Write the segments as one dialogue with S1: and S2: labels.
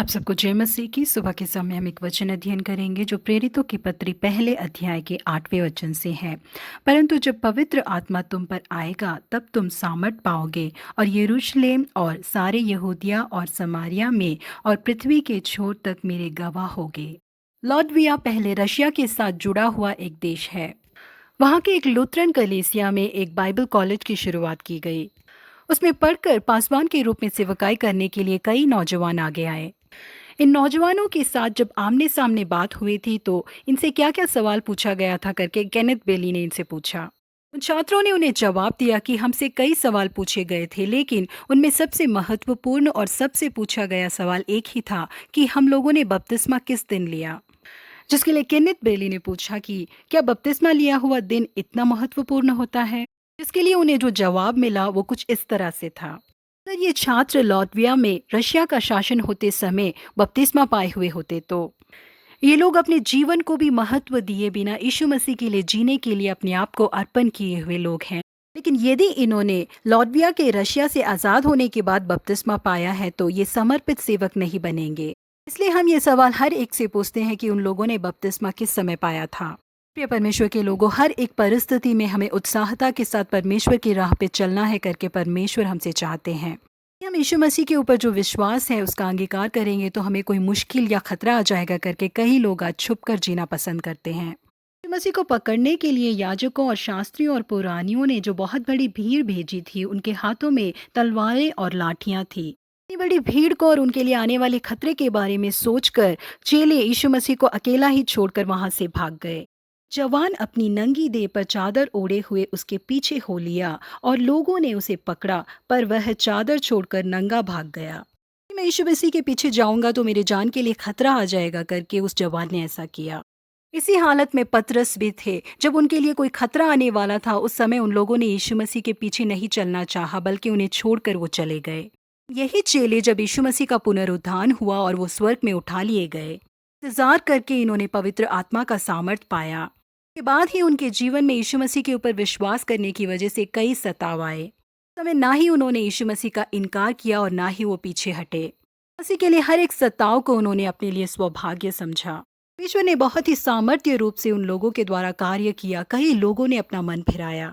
S1: आप सबको जय मसीह की। सुबह के समय हम एक वचन अध्ययन करेंगे जो प्रेरितों की पत्री पहले अध्याय के 8वें वचन से है। परंतु जब पवित्र आत्मा तुम पर आएगा तब तुम सामर्थ पाओगे और यरूशलेम और सारे यहूदिया और समारिया में और पृथ्वी के छोर तक मेरे गवाह होगे। लॉटविया पहले रशिया के साथ जुड़ा हुआ एक देश है। वहाँ के एक लुथरन कलीसिया में एक बाइबल कॉलेज की शुरुआत की गई। उसमें पढ़कर पासवान के रूप में सेवकाई करने के लिए कई नौजवान आगे आए। इन नौजवानों के साथ जब आमने सामने बात हुई थी तो इनसे क्या क्या सवाल पूछा गया था करके केनेथ बेली ने इनसे पूछा। उन छात्रों ने उन्हें जवाब दिया कि हमसे कई सवाल पूछे गए थे, लेकिन उनमें सबसे महत्वपूर्ण और सबसे पूछा गया सवाल एक ही था कि हम लोगों ने बपतिस्मा किस दिन लिया। जिसके लिए केनेथ बेली ने पूछा कि क्या बपतिस्मा लिया हुआ दिन इतना महत्वपूर्ण होता है। जिसके लिए उन्हें जो जवाब मिला वो कुछ इस तरह से था। अगर ये छात्र लॉटविया में रशिया का शासन होते समय बपतिस्मा पाए हुए होते तो ये लोग अपने जीवन को भी महत्व दिए बिना यीशु मसीह के लिए जीने के लिए अपने आप को अर्पण किए हुए लोग हैं। लेकिन यदि इन्होंने लॉटविया के रशिया से आज़ाद होने के बाद बपतिस्मा पाया है तो ये समर्पित सेवक नहीं बनेंगे। इसलिए हम ये सवाल हर एक से पूछते हैं कि उन लोगों ने बपतिस्मा किस समय पाया था। प्रिय परमेश्वर के लोगों, हर एक परिस्थिति में हमें उत्साहता के साथ परमेश्वर की राह पे चलना है करके परमेश्वर हमसे चाहते हैं। हम यीशु मसीह के ऊपर जो विश्वास है उसका अंगीकार करेंगे तो हमें कोई मुश्किल या खतरा आ जाएगा करके कई लोग आज छुप कर जीना पसंद करते हैं। यीशु मसीह को पकड़ने के लिए याजकों और शास्त्रियों और पुरानियों ने जो बहुत बड़ी भीड़ भेजी थी, उनके हाथों में तलवारें और लाठियां थी। इतनी बड़ी भीड़ को और उनके लिए आने वाले खतरे के बारे में सोचकर चेले यीशु मसीह को अकेला ही छोड़कर वहां से भाग गए। जवान अपनी नंगी देह पर चादर ओढ़े हुए उसके पीछे हो लिया और लोगों ने उसे पकड़ा, पर वह चादर छोड़कर नंगा भाग गया। मैं यीशु मसीह के पीछे जाऊंगा तो मेरे जान के लिए खतरा आ जाएगा करके उस जवान ने ऐसा किया। इसी हालत में पतरस भी थे। जब उनके लिए कोई खतरा आने वाला था उस समय उन लोगों ने यीशु मसीह के पीछे नहीं चलना चाहा, बल्कि उन्हें छोड़कर वो चले गए। यही चेले जब यीशु मसीह का पुनरुत्थान हुआ और वो स्वर्ग में उठा लिए गए, इंतजार करके इन्होंने पवित्र आत्मा का सामर्थ पाया। के बाद ही उनके जीवन में यीशु मसीह के ऊपर विश्वास करने की वजह से कई सताव आए। उस समय ना ही उन्होंने यीशु मसीह का इनकार किया और ना ही वो पीछे हटे। मसीह के लिए हर एक सताव को उन्होंने अपने लिए सौभाग्य समझा। ईश्वर ने बहुत ही सामर्थ्य रूप से उन लोगों के द्वारा कार्य किया। कई लोगों ने अपना मन फिराया।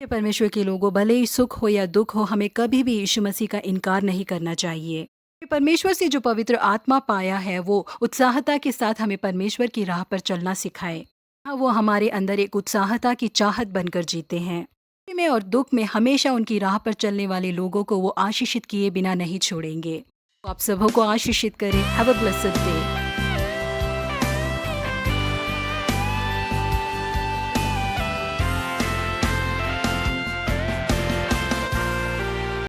S1: हे परमेश्वर के लोगों, भले ही सुख हो या दुख हो, हमें कभी भी यीशु मसीह का इनकार नहीं करना चाहिए। हे परमेश्वर से जो पवित्र आत्मा पाया है वो उत्साहता के साथ हमें परमेश्वर की राह पर चलना सिखाए। हाँ, वो हमारे अंदर एक उत्साहता की चाहत बनकर जीते हैं। खुशी में और दुख में हमेशा उनकी राह पर चलने वाले लोगों को वो आशीषित किए बिना नहीं छोड़ेंगे। तो आप सबों को आशीषित करें। Have a blessed day.